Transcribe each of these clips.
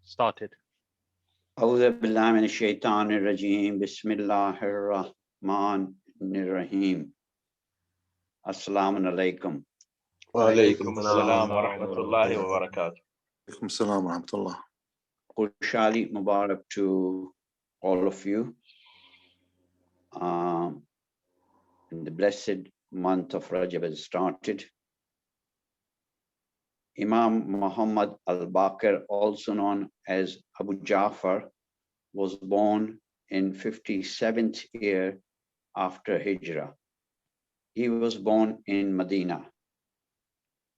Started. أعوذ بالله من الشيطان الرجيم بسم الله الرحمن الرحيم السلام عليكم. وعليكم السلام السلام ورحمة الله وبركاته. وعليكم السلام ورحمة الله. Khushhali Mubarak to all of you. In the blessed month of Rajab has started. Imam Muhammad al-Baqir, also known as Abu Ja'far, was born in 57th year after Hijrah. He was born in Medina.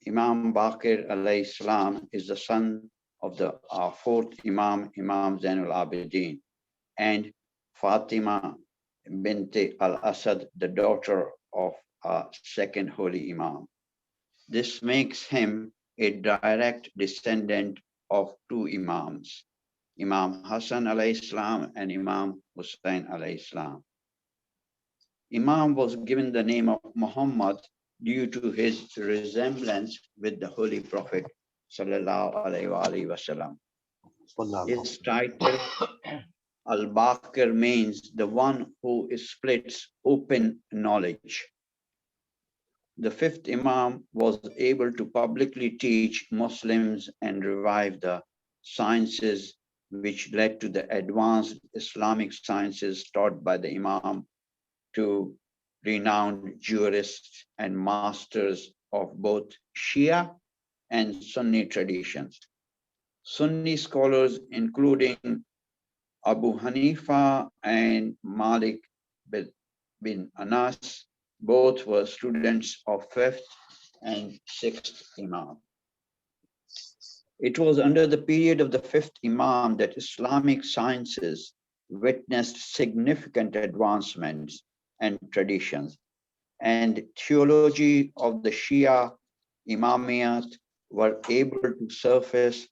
Imam Baqir alayhi salam is the son of the fourth Imam, Imam Zainul Abidin, and Fatima binti al-Asad, the daughter of our second holy Imam. This makes him a direct descendant of two Imams, Imam Hassan alayhi salam and Imam Hussein alayhi salam. Imam was given the name of Muhammad due to his resemblance with the Holy Prophet sallallahu alaihi wasallam. His title Al-Baqir means the one who splits open knowledge. The fifth Imam was able to publicly teach Muslims and revive the sciences which led to the advanced Islamic sciences taught by the Imam to renowned jurists and masters of both Shia and Sunni traditions. Sunni scholars, including Abu Hanifa and Malik bin Anas, both were students of fifth and sixth Imam. It was under the period of the fifth Imam that Islamic sciences witnessed significant advancements and traditions, and theology of the Shia Imamiyat were able to surface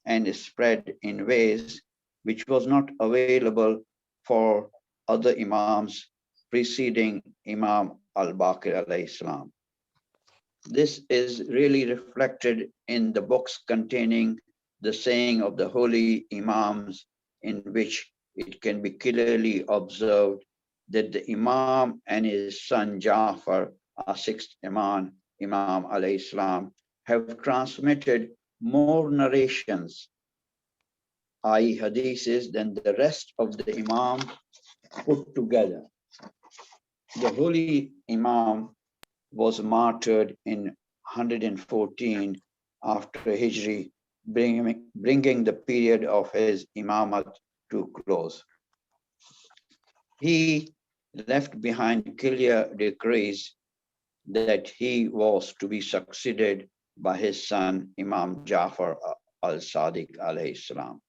and spread in ways which was not available for other Imams preceding Imam al-Baqir alayhi salam. This is really reflected in the books containing the saying of the holy Imams, in which it can be clearly observed that the Imam and his son Ja'far, our sixth Imam, Imam alayhi salam, have transmitted more narrations, i.e. hadiths, than the rest of the Imam put together. The holy Imam was martyred in 114 after Hijri, bringing the period of his Imamat to close. He left behind clear decrees that he was to be succeeded by his son Imam Ja'far al-Sadiq alayhi salam.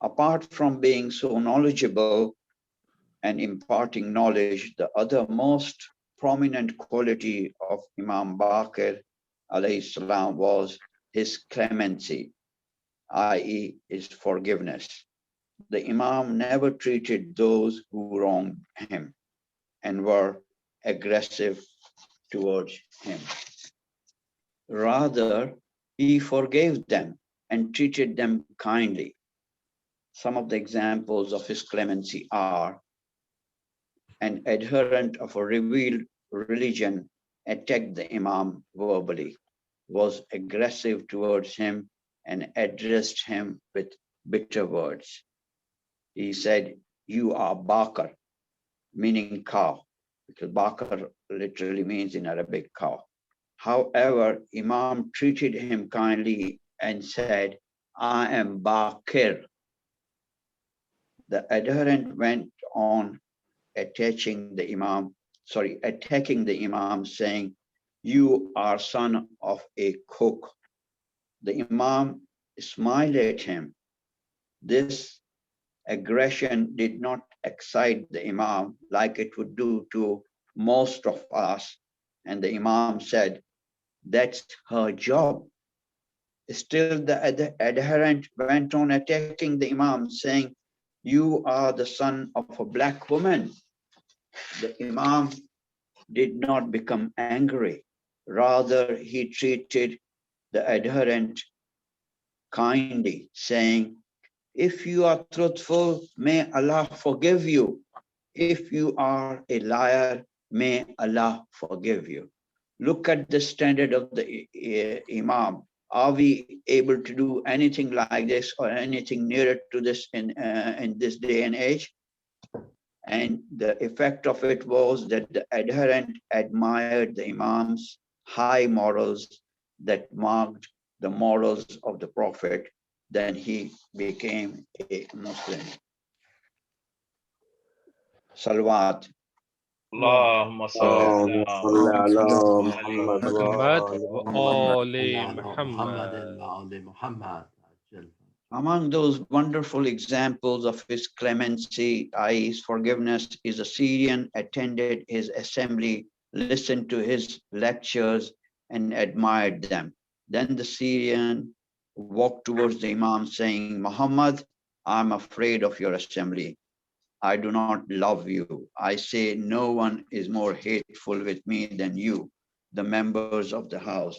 Apart from being so knowledgeable and imparting knowledge, the other most prominent quality of Imam Baqir alayhi salam was his clemency, i.e. his forgiveness. The Imam never treated those who wronged him and were aggressive towards him. Rather, he forgave them and treated them kindly. Some of the examples of his clemency are: an adherent of a revealed religion attacked the Imam verbally, was aggressive towards him, and addressed him with bitter words. He said, "You are Baqir," meaning cow, because Baqir literally means in Arabic cow. However, Imam treated him kindly and said, "I am Baqir." The adherent went on attacking the Imam, saying, "You are son of a cook." The Imam smiled at him. This aggression did not excite the Imam like it would do to most of us, and the Imam said, "That's her job." Still, the adherent went on attacking the Imam, saying, "You are the son of a black woman." The Imam did not become angry. Rather, he treated the adherent kindly, saying, if you are truthful, may Allah forgive you. If you are a liar, may Allah forgive you. Look at the standard of the Imam. Are we able to do anything like this or anything nearer to this in this day and age? And the effect of it was that the adherent admired the Imam's high morals that marked the morals of the Prophet. Then he became a Muslim. Salawat. اللهم صل اللهم على صل على محمد محمد وآل وآل محمد. محمد. Among those wonderful examples of his clemency, i.e. his forgiveness, is a Syrian attended his assembly, listened to his lectures, and admired them. Then the Syrian walked towards the Imam saying, Muhammad, I'm afraid of your assembly. I do not love you. I say no one is more hateful with me than you, the members of the house.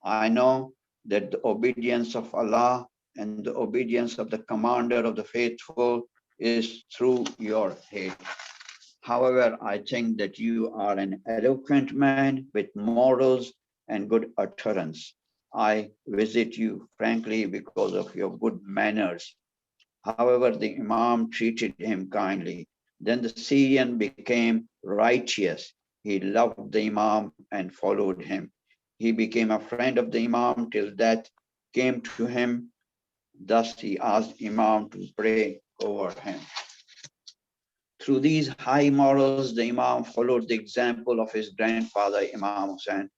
I know that the obedience of Allah and the obedience of the commander of the faithful is through your hate. However, I think that you are an eloquent man with morals and good utterance. I visit you frankly because of your good manners. However, the Imam treated him kindly. Then the Syrian became righteous. He loved the Imam and followed him. He became a friend of the Imam till death came to him. Thus he asked Imam to pray over him. Through these high morals, the Imam followed the example of his grandfather, Imam Hussain,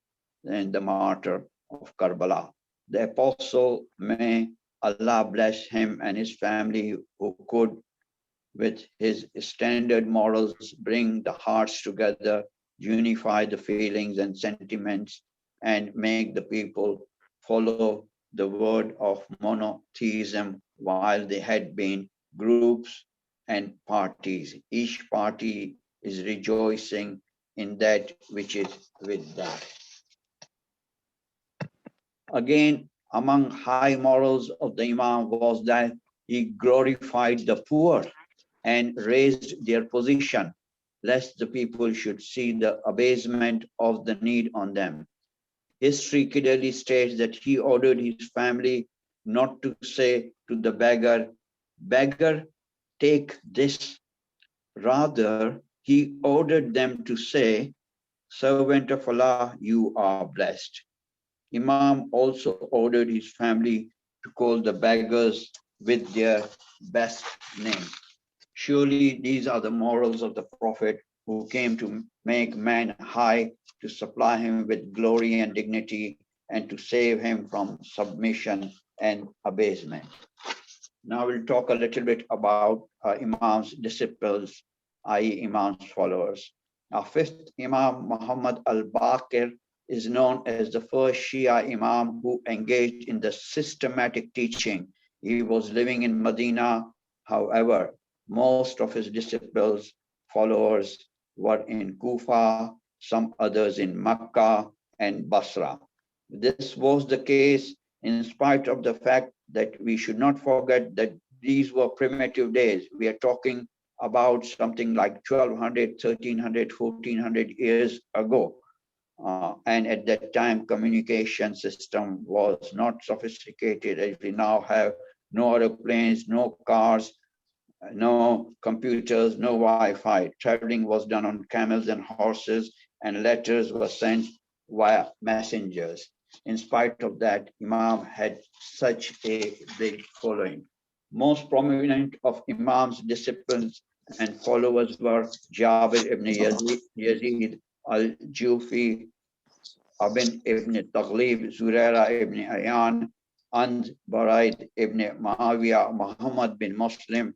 and the martyr of Karbala. The apostle, may Allah bless him and his family, who could, with his standard morals, bring the hearts together, unify the feelings and sentiments, and make the people follow the word of monotheism while they had been groups and parties. Each party is rejoicing in that which is with that. Again, among high morals of the Imam was that he glorified the poor and raised their position, lest the people should see the abasement of the need on them. History clearly states that he ordered his family not to say to the beggar, beggar, take this. Rather, he ordered them to say, servant of Allah, you are blessed. Imam also ordered his family to call the beggars with their best name. Surely these are the morals of the Prophet, who came to make man high, to supply him with glory and dignity, and to save him from submission and abasement. Now we'll talk a little bit about Imam's disciples, i.e. Imam's followers. Our fifth Imam, Muhammad al-Baqir, is known as the first Shia Imam who engaged in the systematic teaching. He was living in Medina. However, most of his disciples, followers, were in Kufa, some others in Makkah and Basra. This was the case in spite of the fact that we should not forget that these were primitive days. We are talking about something like 1200, 1300, 1400 years ago. And at that time, communication system was not sophisticated as we now have. No airplanes, no cars, no computers, no Wi-Fi. Traveling was done on camels and horses, and letters were sent via messengers. In spite of that, Imam had such a big following. Most prominent of Imam's disciples and followers were Jabir ibn Yazid al-Jufi, Abin ibn Taghlib, Zuraira ibn Ayan, and Baraid ibn Muawiyah, Muhammad bin Muslim,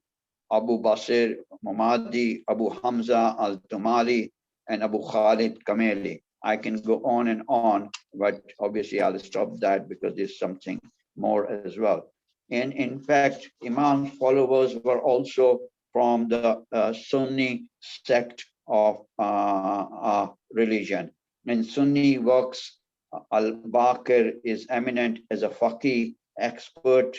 Abu Basir Mamadi, Abu Hamza al-Tumali, and Abu Khalid Kameli. I can go on, but obviously I'll stop that because there's something more as well. And in fact, Imam's followers were also from the Sunni sect of religion. In Sunni works, al-Baqir is eminent as a faqih expert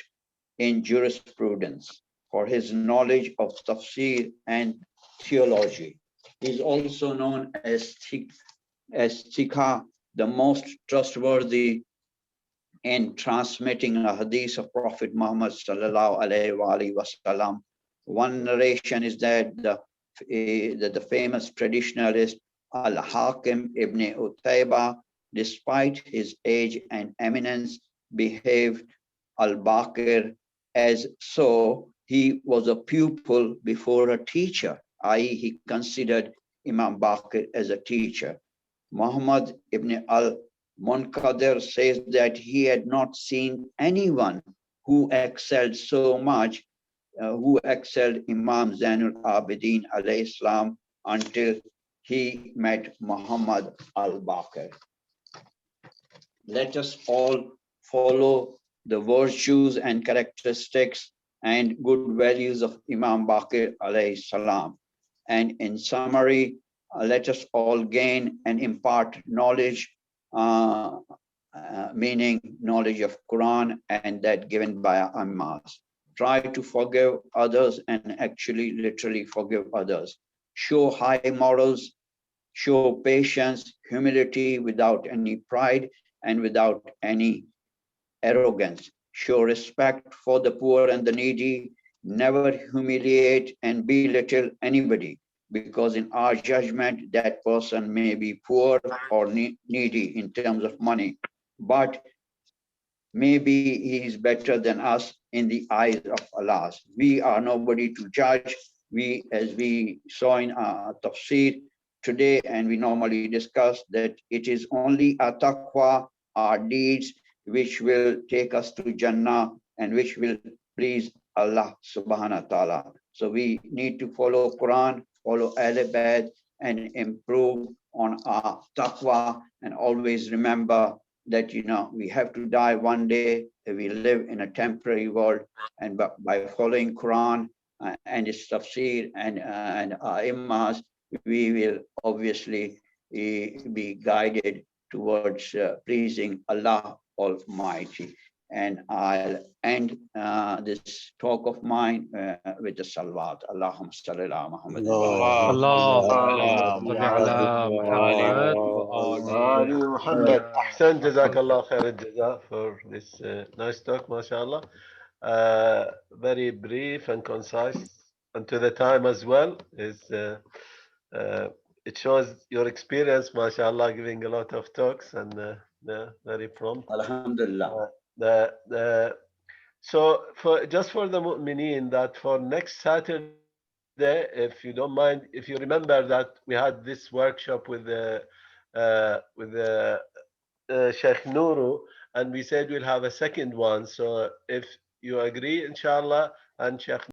in jurisprudence, for his knowledge of tafsir and theology. He is also known as Thika, the most trustworthy in transmitting a hadith of Prophet Muhammad sallallahu alaihi wasallam. One narration is that the famous traditionalist Al-Hakim ibn Utayba, despite his age and eminence, behaved Al-Baqir as so he was a pupil before a teacher, i.e., he considered Imam Baqir as a teacher. Muhammad ibn al-Munqadir says that he had not seen anyone who excelled so much, who excelled Imam Zainul Abidin alayhi salam until he met Muhammad al-Baqir. Let us all follow the virtues and characteristics and good values of Imam Baqir alayhi salam. And in summary, let us all gain and impart knowledge, meaning knowledge of Quran and that given by our imams. Try to forgive others and actually literally forgive others. Show high morals, show patience, humility without any pride and without any arrogance. Show respect for the poor and the needy. Never humiliate and belittle anybody, because in our judgment, that person may be poor or needy in terms of money, but maybe he is better than us in the eyes of Allah. We are nobody to judge. We, as we saw in our tafsir today, and we normally discuss, that it is only our taqwa, our deeds, which will take us to Jannah and which will please Allah subhanahu wa ta'ala. So we need to follow Quran, follow Ahl-e-Bayt, and improve on our taqwa, and always remember that we have to die one day. We live in a temporary world, and by following Quran and its tafsir and imams, we will obviously be guided towards pleasing Allah Almighty. And I'll end this talk of mine with the salawat. Allahumma salli ala Muhammad. اللهم صل على محمد وآل Ali محمد. Muhammad, Ahsan, Jazakallah khair al-jaza for this nice talk, mashallah. Very brief and concise, and to the time as well. It shows your experience, mashallah, giving a lot of talks and very prompt. Alhamdulillah. So just for the mu'mineen, that for next Saturday, if you don't mind, if you remember that we had this workshop with Sheikh Nuru, and we said we'll have a second one. So if you agree, inshallah, and Sheikh